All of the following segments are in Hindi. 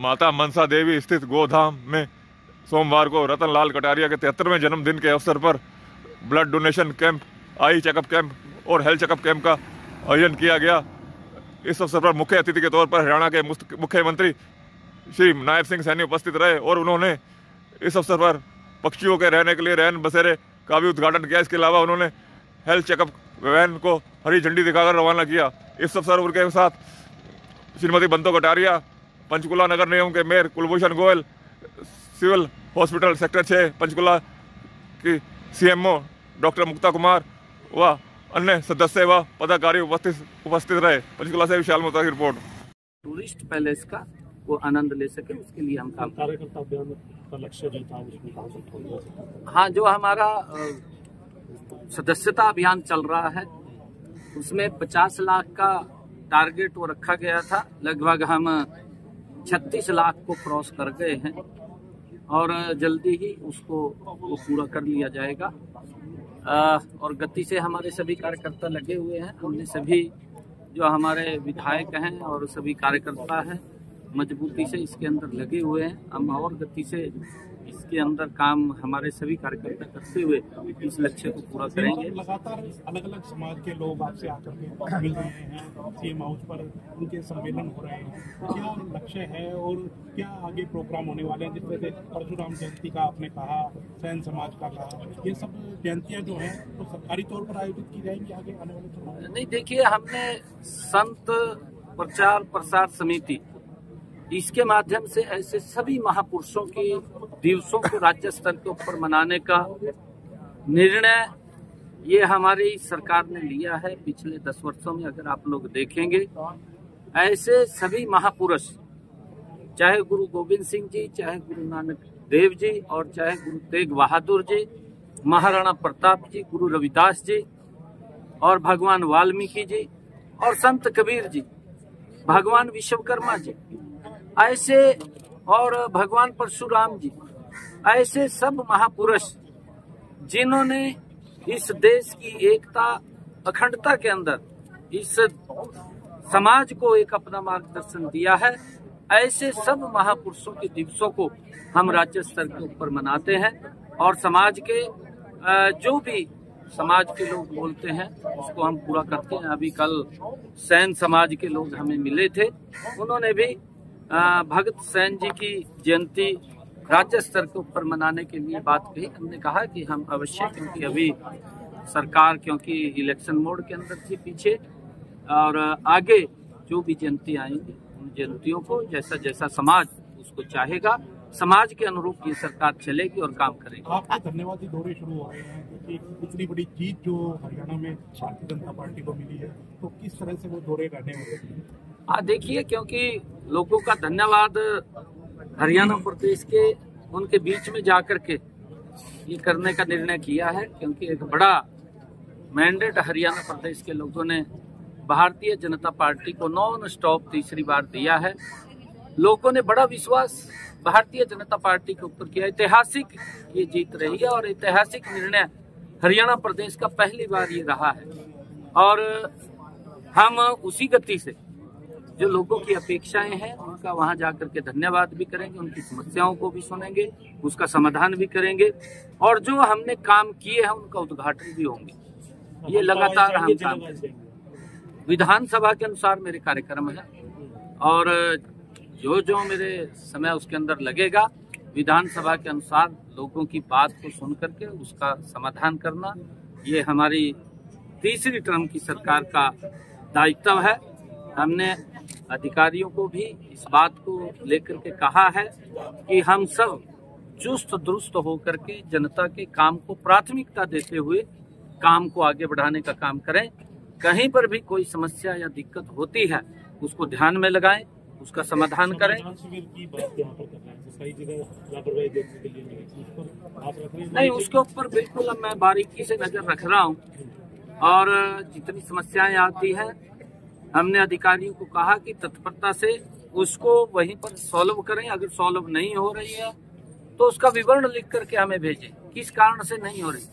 माता मनसा देवी स्थित गोधाम में सोमवार को रतन लाल कटारिया के 73वें जन्मदिन के अवसर पर blood donation camp, eye checkup camp और हेल्थ चेकअप कैंप का आयोजन किया गया। इस अवसर पर मुख्य अतिथि के तौर पर हरियाणा के मुख्यमंत्री श्री नायब सिंह सैनी उपस्थित रहे और उन्होंने इस अवसर पर पक्षियों के रहने के लिए रैन बसेरे का भी उद्घाटन किया। इसके अलावा उन्होंने हेल्थ चेकअप वैन को हरी झंडी दिखाकर रवाना किया। इस अवसर के साथ श्रीमती बंतो कटारिया, पंचकुला नगर निगम के mayor Kulbhushan Goyal, civil hospital sector 6 Panchkula की CMO डॉक्टर मुक्ता कुमार व अन्य सदस्य व पदाधिकारी उपस्थित रहे। पंचकुला से विशाल मोहता की रिपोर्ट। टूरिस्ट पैलेस का वो आनंद ले सके, उसके लिए हम काम कार्यकर्ता अभियान का लक्ष्य जो था उसमें कहाँ से? हाँ, जो हमारा सदस्यता अभियान चल रहा है उसमें 50 लाख का टारगेट वो रखा गया था। लगभग हम 36 लाख को क्रॉस कर गए हैं और जल्दी ही उसको वो पूरा कर लिया जाएगा। और गति से हमारे सभी कार्यकर्ता लगे हुए हैं। हमने सभी जो हमारे विधायक हैं और सभी कार्यकर्ता हैं मजबूती से इसके अंदर लगे हुए हैं। हम और गति से इसके अंदर काम हमारे सभी कार्यकर्ता करते हुए इस लक्ष्य को पूरा करेंगे। लगातार अलग अलग समाज के लोग आपसे आकर के मिल रहे हैं, CM हाउस पर उनके सम्मेलन हो रहे हैं, क्या लक्ष्य है और क्या आगे प्रोग्राम होने वाले हैं? जिस तरह से परशुराम जयंती का आपने कहा, सैन समाज का कहा, ये सब जयंतियाँ जो हैं तो सरकारी तौर पर आयोजित की जाएंगी आगे आने वाले समय? नहीं, देखिए, हमने संत प्रचार प्रसार समिति इसके माध्यम से ऐसे सभी महापुरुषों के दिवसों को राज्य स्तर के ऊपर मनाने का निर्णय ये हमारी सरकार ने लिया है। पिछले 10 वर्षों में अगर आप लोग देखेंगे, ऐसे सभी महापुरुष, चाहे गुरु गोविंद सिंह जी, चाहे गुरु नानक देव जी और चाहे गुरु तेग बहादुर जी, महाराणा प्रताप जी, गुरु रविदास जी और भगवान वाल्मीकि जी और संत कबीर जी, भगवान विश्वकर्मा जी, ऐसे और भगवान परशुराम जी, ऐसे सब महापुरुष जिन्होंने इस देश की एकता अखंडता के अंदर इस समाज को एक अपना मार्गदर्शन दिया है, ऐसे सब महापुरुषों के दिवसों को हम राज्य स्तर के ऊपर मनाते हैं। और समाज के जो भी समाज के लोग बोलते हैं उसको हम पूरा करते हैं। अभी कल सैन समाज के लोग हमें मिले थे, उन्होंने भी भगत सैन जी की जयंती राज्य स्तर के ऊपर मनाने के लिए बात कही। हमने कहा कि हम अवश्य, क्योंकि अभी सरकार क्योंकि इलेक्शन मोड के अंदर थी पीछे, और आगे जो भी जयंती आएंगी उन जयंतियों को जैसा जैसा समाज उसको चाहेगा, समाज के अनुरूप ये सरकार चलेगी और काम करेगी। आपके धन्यवादी दौरे शुरू हो रहे हैं क्योंकि इतनी बड़ी जीत जो हरियाणा में भारतीय जनता पार्टी को मिली है, तो किस तरह से वो दौरे रहने वाले हैं? देखिए, क्योंकि लोगों का धन्यवाद हरियाणा प्रदेश के उनके बीच में जाकर के ये करने का निर्णय किया है, क्योंकि एक बड़ा मैंडेट हरियाणा प्रदेश के लोगों ने भारतीय जनता पार्टी को नॉन स्टॉप तीसरी बार दिया है। लोगों ने बड़ा विश्वास भारतीय जनता पार्टी के ऊपर किया। ऐतिहासिक ये जीत रही है और ऐतिहासिक निर्णय हरियाणा प्रदेश का पहली बार ये रहा है। और हम उसी गति से जो लोगों की अपेक्षाएं हैं उनका वहां जाकर के धन्यवाद भी करेंगे, उनकी समस्याओं को भी सुनेंगे, उसका समाधान भी करेंगे और जो हमने काम किए हैं उनका उद्घाटन भी होंगे। ये लगातार हम काम करेंगे। विधानसभा के अनुसार मेरे कार्यक्रम है और जो मेरे समय उसके अंदर लगेगा, विधानसभा के अनुसार लोगों की बात को सुन करके उसका समाधान करना, ये हमारी तीसरी टर्म की सरकार का दायित्व है। हमने अधिकारियों को भी इस बात को लेकर के कहा है कि हम सब चुस्त दुरुस्त होकर के जनता के काम को प्राथमिकता देते हुए काम को आगे बढ़ाने का काम करें। कहीं पर भी कोई समस्या या दिक्कत होती है उसको ध्यान में लगाएं, उसका समाधान करें। नहीं, उसके ऊपर बिल्कुल मैं बारीकी से नजर रख रहा हूँ और जितनी समस्याएं आती हैं हमने अधिकारियों को कहा कि तत्परता से उसको वहीं पर सॉल्व करें। अगर सॉल्व नहीं हो रही है तो उसका विवरण लिख करके हमें भेजें, किस कारण से नहीं हो रही।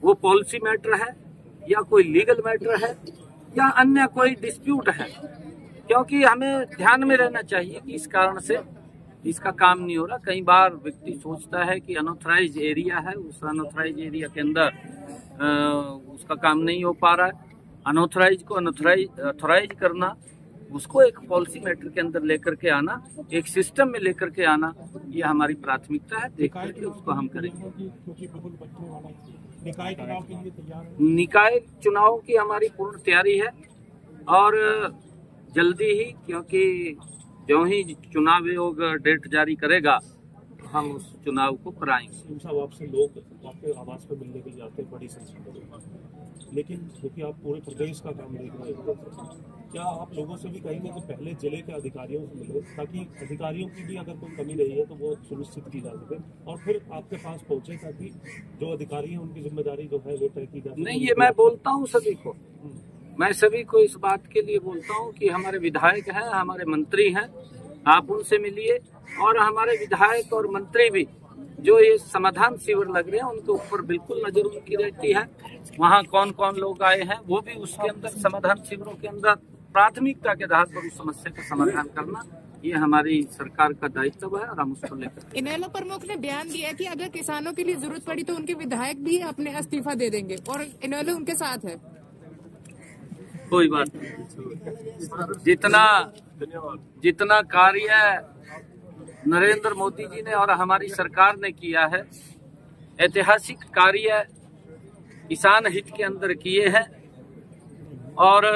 वो पॉलिसी मैटर है या कोई लीगल मैटर है या अन्य कोई डिस्प्यूट है, क्योंकि हमें ध्यान में रहना चाहिए कि इस कारण से इसका काम नहीं हो रहा। कई बार व्यक्ति सोचता है कि अनऑथराइज एरिया है, उस अनऑथराइज एरिया के अंदर उसका काम नहीं हो पा रहा है। अनऑथराइज को ऑथराइज करना, उसको एक पॉलिसी मैटर के अंदर लेकर के आना, एक सिस्टम में लेकर के आना, ये हमारी प्राथमिकता है। देख करके उसको हम करेंगे। निकाय चुनाव के लिए तैयार है? निकाय चुनाव की हमारी पूर्ण तैयारी है और जल्दी ही, क्योंकि जो ही चुनाव आयोग डेट जारी करेगा तो हम उस चुनाव को कराएंगे। साहब, आपसे लोग आपके आवास पर मिलने के लिए आते हैं बड़ी संख्या में, लेकिन क्योंकि आप पूरे प्रदेश का काम देख रहे हैं, क्या आप लोगों से भी कहेंगे कि पहले जिले के अधिकारियों से मिले, ताकि अधिकारियों की भी अगर कोई कमी रही है तो वो सुनिश्चित की जा सके और फिर आपके पास पहुंचे, ताकि जो अधिकारी हैं उनकी जिम्मेदारी जो है वो तय की जा सके? नहीं, ये मैं बोलता हूँ सभी को, मैं सभी को इस बात के लिए बोलता हूँ कि हमारे विधायक हैं, हमारे मंत्री हैं, आप उनसे मिलिए। और हमारे विधायक और मंत्री भी जो ये समाधान शिविर लग रहे हैं उनके ऊपर बिल्कुल नजर उनकी रहती है। वहाँ कौन कौन लोग आए हैं वो भी उसके अंदर समाधान शिविरों के अंदर प्राथमिकता के आधार पर उस समस्या का समाधान करना, ये हमारी सरकार का दायित्व है और हम उसको लेकर। इनेलो प्रमुख ने बयान दिया कि अगर किसानों के लिए जरूरत पड़ी तो उनके विधायक भी अपने इस्तीफा दे देंगे और इनेलो उनके साथ है। कोई बात नहीं, जितना कार्य नरेंद्र मोदी जी ने और हमारी सरकार ने किया है, ऐतिहासिक कार्य किसान हित के अंदर किए हैं और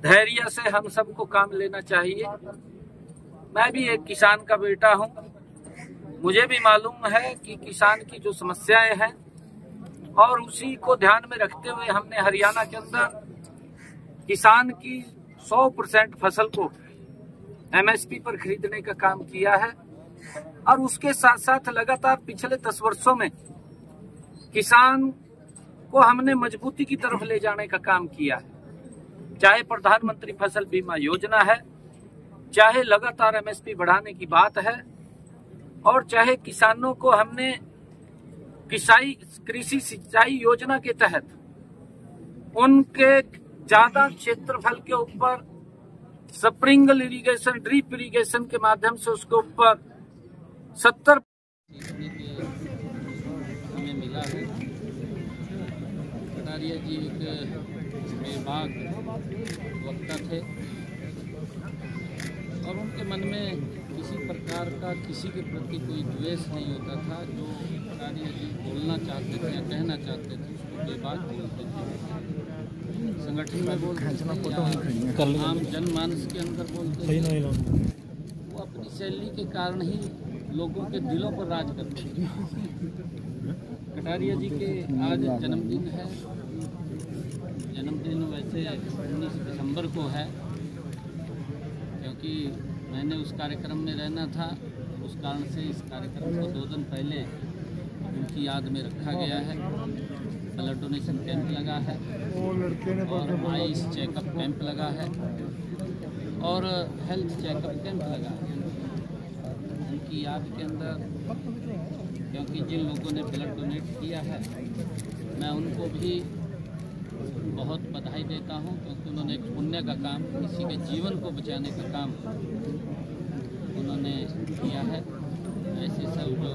धैर्य से हम सबको काम लेना चाहिए। मैं भी एक किसान का बेटा हूं, मुझे भी मालूम है कि किसान की जो समस्याएं हैं और उसी को ध्यान में रखते हुए हमने हरियाणा के अंदर किसान की 100% फसल को MSP पर खरीदने का काम किया है और उसके साथ साथ लगातार पिछले 10 वर्षों में किसान को हमने मजबूती की तरफ ले जाने का काम किया है। चाहे प्रधानमंत्री फसल बीमा योजना है, चाहे लगातार MSP बढ़ाने की बात है और चाहे किसानों को हमने कृषि सिंचाई योजना के तहत उनके ज्यादा क्षेत्रफल के ऊपर स्प्रिंकल इरिगेशन, ड्रिप इरिगेशन के माध्यम से उसके ऊपर 70 हमें मिला है। कटारिया जी एक बेबाक वक्ता थे और उनके मन में किसी प्रकार का किसी के प्रति कोई द्वेष नहीं होता था। जो कटारिया जी बोलना चाहते थे या कहना चाहते थे उसको बेबाक बोलते थे, संगठन में बोलते थे, आम जनमानस के अंदर बोलते थे। वो अपनी शैली के कारण ही लोगों के दिलों पर राज करते थे। कटारिया जी के आज जन्मदिन है। जन्मदिन वैसे 19 दिसंबर को है, क्योंकि मैंने उस कार्यक्रम में रहना था, उस कारण से इस कार्यक्रम को 2 दिन पहले उनकी याद में रखा गया है। ब्लड डोनेशन कैंप लगा है और आइस चेकअप कैंप लगा है और हेल्थ चेकअप कैंप लगा है उनकी याद के अंदर। क्योंकि जिन लोगों ने ब्लड डोनेट किया है मैं उनको भी बहुत बधाई देता हूं, क्योंकि उन्होंने एक पुण्य का काम, किसी के जीवन को बचाने का काम उन्होंने किया है। ऐसे सब जो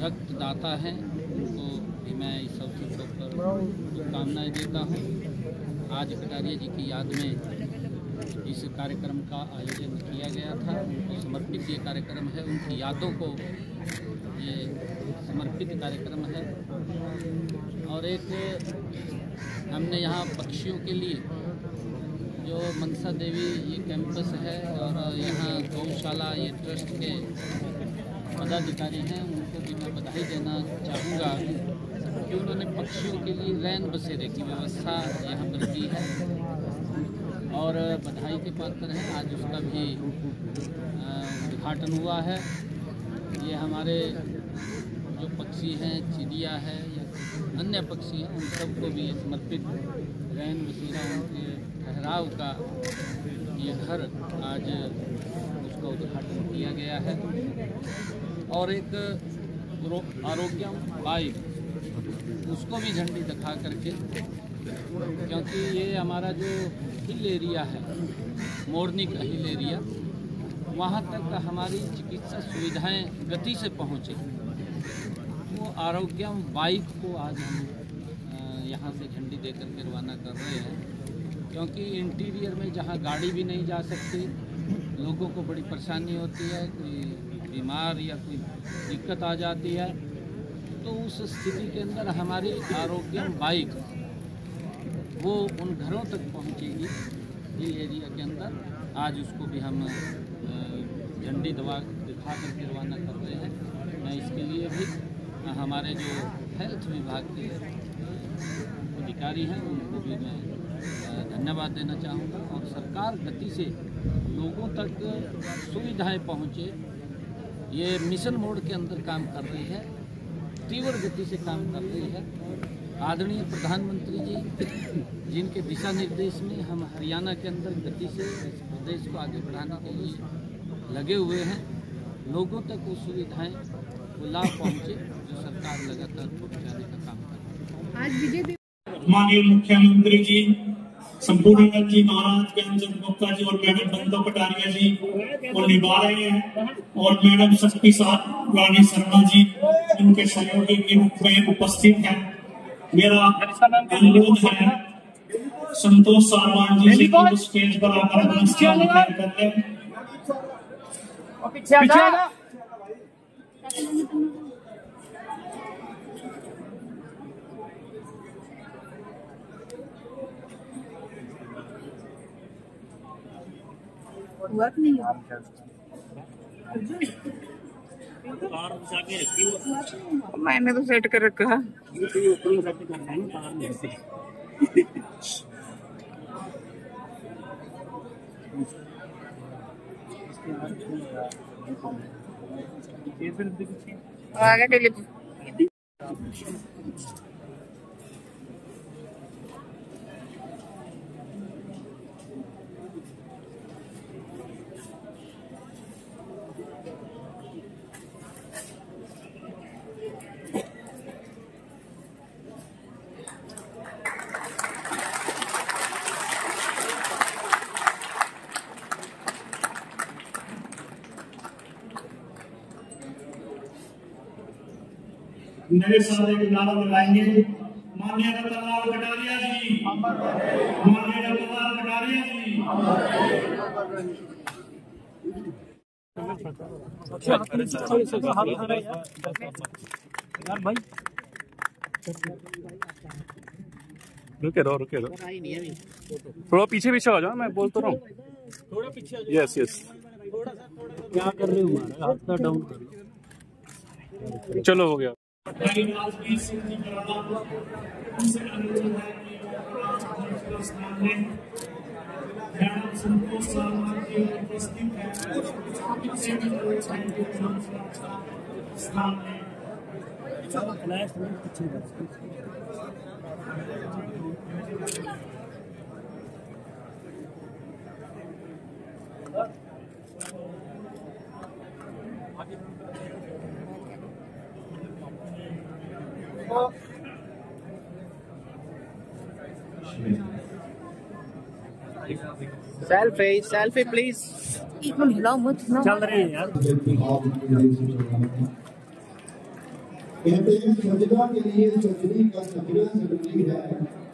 रक्तदाता हैं उनको भी मैं इस अवसर पर शुभकामनाएँ देता हूँ। आज कटारिया जी की याद में इस कार्यक्रम का आयोजन किया गया था। उनको समर्पित ये कार्यक्रम है, उनकी यादों को ये समर्पित कार्यक्रम है। और एक हमने यहाँ पक्षियों के लिए जो मनसा देवी ये कैंपस है और यहाँ गौशाला ये ट्रस्ट के पदाधिकारी हैं, उनको भी मैं बधाई देना चाहूँगा कि उन्होंने पक्षियों के लिए रैन बसेरे की व्यवस्था यहाँ पर की है और बधाई के पात्र हैं। आज उसका भी उद्घाटन हुआ है। ये हमारे जो पक्षी हैं, चिड़िया है या अन्य पक्षी हैं, उन सबको भी समर्पित रैन बसेरा, उनके ठहराव का ये घर आज उसका उद्घाटन किया गया है। और एक आरोग्यम बाइक उसको भी झंडी दिखा करके, क्योंकि ये हमारा जो हिल एरिया है, मोरनी का हिल एरिया, वहाँ तक हमारी चिकित्सा सुविधाएं गति से पहुँचे। वो आरोग्यम बाइक को आज हम यहाँ से झंडी देकर के रवाना कर रहे हैं, क्योंकि इंटीरियर में जहाँ गाड़ी भी नहीं जा सकती, लोगों को बड़ी परेशानी होती है, कोई बीमार या कोई दिक्कत आ जाती है, तो उस स्थिति के अंदर हमारी आरोग्यम बाइक वो उन घरों तक पहुँचेगी हिल एरिया के अंदर। आज उसको भी हम झंडी दिखा करके रवाना कर रहे हैं। मैं इसके लिए भी हमारे जो हेल्थ विभाग के अधिकारी हैं उनको भी मैं धन्यवाद देना चाहूँगा। और सरकार गति से लोगों तक सुविधाएं पहुँचे, ये मिशन मोड के अंदर काम कर रही है, तीव्र गति से काम कर रही है। आदरणीय प्रधानमंत्री जी जिनके दिशा निर्देश में हम हरियाणा के अंदर गति से प्रदेश को आगे बढ़ाने के लिए लगे हुए हैं, लोगों तक वो सुविधाएं वो लाभ पहुँचे जो सरकार लगातार पहुँचाने का काम कर रही है। आज विजय माननीय मुख्यमंत्री जी संपूर्णानंद जी महाराज, ज्ञानचंद गुप्ता जी और मैडम बंदो कटारिया जी वो निभा रहे हैं, और मैडम शक्ति रानी शर्मा जी उनके सहयोगी के रूप में उपस्थित हैं। मेरा अनुरोध है संतोष सारवान जी से कि स्टेज पर आकर अपना स्थान तय कर लें। वर्क नहीं है। मैंने तो सेट कर रखा है। आगे के लिए मेरे साथ एक नारा लगाएंगे। माननीय रतनलाल कटारिया जी, माननीय रतनलाल कटारिया जी। रुके रहो थोड़ा पीछे आ जाओ, मैं बोलता रहा हूँ थोड़ा पीछे। यस क्या कर रहे हो, हाथ डाउन कर, चलो हो गया। संतोष सारवान जी उपस्थित सेल्फी प्लीज। हिलाओ मत, चल रहे हैं यार। कहते हैं स्वच्छता के लिए स्वच्छता का सपना जरूरी है।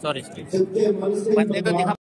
सॉरी सच्चे मन से